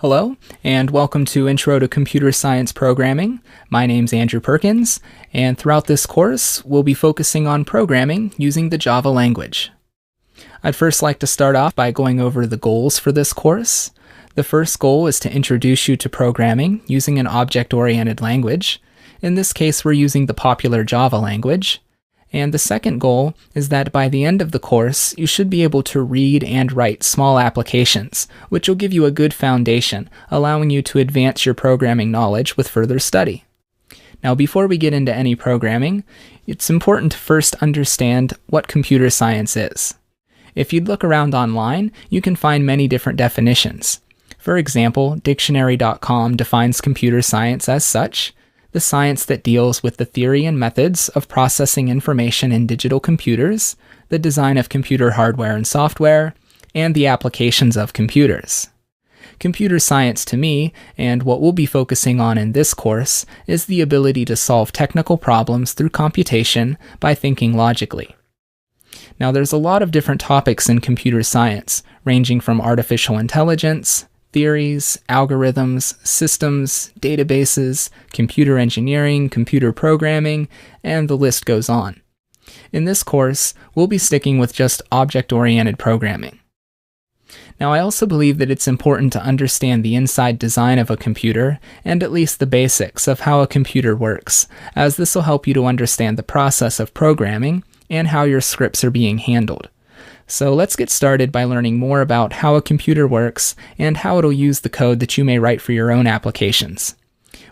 Hello, and welcome to Intro to Computer Science Programming. My name's Andrew Perkins, and throughout this course, we'll be focusing on programming using the Java language. I'd first like to start off by going over the goals for this course. The first goal is to introduce you to programming using an object-oriented language. In this case, we're using the popular Java language. And the second goal is that by the end of the course, you should be able to read and write small applications, which will give you a good foundation, allowing you to advance your programming knowledge with further study. Now, before we get into any programming, it's important to first understand what computer science is. If you'd look around online, you can find many different definitions. For example, dictionary.com defines computer science as such: the science that deals with the theory and methods of processing information in digital computers, the design of computer hardware and software, and the applications of computers. Computer science to me, and what we'll be focusing on in this course, is the ability to solve technical problems through computation by thinking logically. Now, there's a lot of different topics in computer science, ranging from artificial intelligence, theories, algorithms, systems, databases, computer engineering, computer programming, and the list goes on. In this course, we'll be sticking with just object-oriented programming. Now, I also believe that it's important to understand the inside design of a computer, and at least the basics of how a computer works, as this will help you to understand the process of programming and how your scripts are being handled. So let's get started by learning more about how a computer works and how it'll use the code that you may write for your own applications.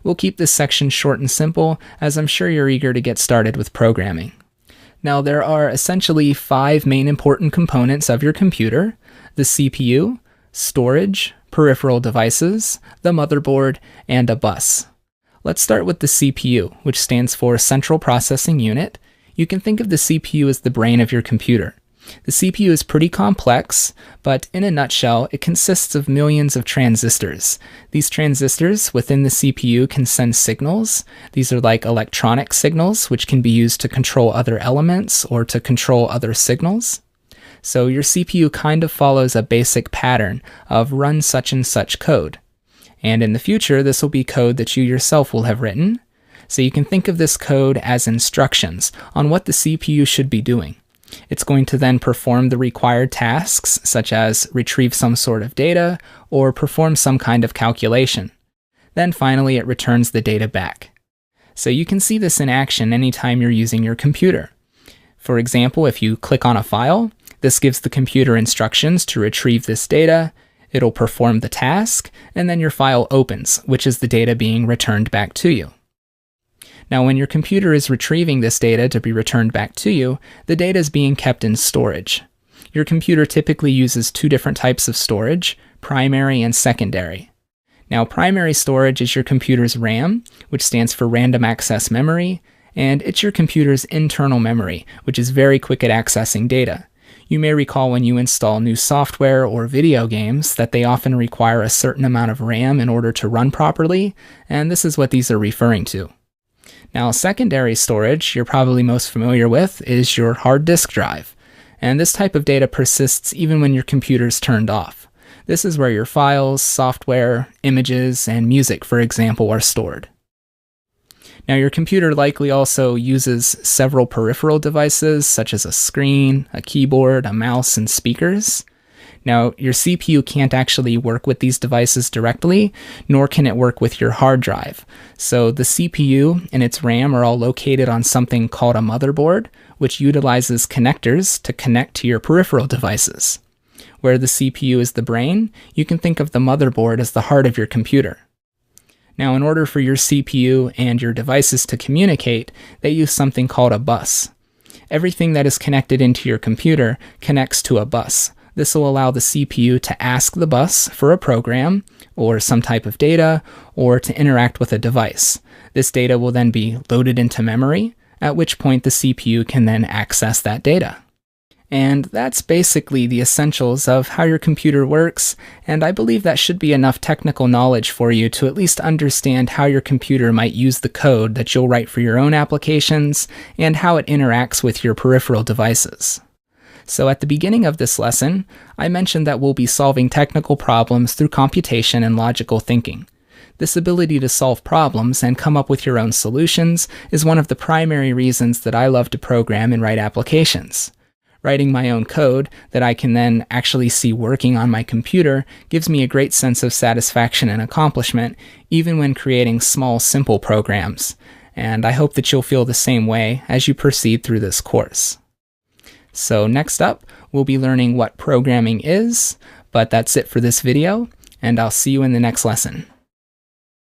We'll keep this section short and simple, as I'm sure you're eager to get started with programming. Now, there are essentially 5 main important components of your computer: the CPU, storage, peripheral devices, the motherboard, and a bus. Let's start with the CPU, which stands for Central Processing Unit. You can think of the CPU as the brain of your computer. The CPU is pretty complex, but in a nutshell, it consists of millions of transistors. These transistors within the CPU can send signals. These are like electronic signals, which can be used to control other elements or to control other signals. So your CPU kind of follows a basic pattern of run such and such code. And in the future, this will be code that you yourself will have written. So you can think of this code as instructions on what the CPU should be doing. It's going to then perform the required tasks, such as retrieve some sort of data or perform some kind of calculation. Then finally, it returns the data back. So you can see this in action anytime you're using your computer. For example, if you click on a file, this gives the computer instructions to retrieve this data. It'll perform the task, and then your file opens, which is the data being returned back to you. Now, when your computer is retrieving this data to be returned back to you, the data is being kept in storage. Your computer typically uses 2 different types of storage: primary and secondary. Now, primary storage is your computer's RAM, which stands for random access memory, and it's your computer's internal memory, which is very quick at accessing data. You may recall when you install new software or video games that they often require a certain amount of RAM in order to run properly, and this is what these are referring to. Now, secondary storage, you're probably most familiar with, is your hard disk drive. And this type of data persists even when your computer's turned off. This is where your files, software, images, and music, for example, are stored. Now, your computer likely also uses several peripheral devices, such as a screen, a keyboard, a mouse, and speakers. Now, your CPU can't actually work with these devices directly, nor can it work with your hard drive. So the CPU and its RAM are all located on something called a motherboard, which utilizes connectors to connect to your peripheral devices. Where the CPU is the brain, you can think of the motherboard as the heart of your computer. Now, in order for your CPU and your devices to communicate, they use something called a bus. Everything that is connected into your computer connects to a bus. This will allow the CPU to ask the bus for a program, or some type of data, or to interact with a device. This data will then be loaded into memory, at which point the CPU can then access that data. And that's basically the essentials of how your computer works, and I believe that should be enough technical knowledge for you to at least understand how your computer might use the code that you'll write for your own applications, and how it interacts with your peripheral devices. So at the beginning of this lesson, I mentioned that we'll be solving technical problems through computation and logical thinking. This ability to solve problems and come up with your own solutions is one of the primary reasons that I love to program and write applications. Writing my own code that I can then actually see working on my computer gives me a great sense of satisfaction and accomplishment, even when creating small, simple programs. And I hope that you'll feel the same way as you proceed through this course. So next up, we'll be learning what programming is, but that's it for this video, and I'll see you in the next lesson.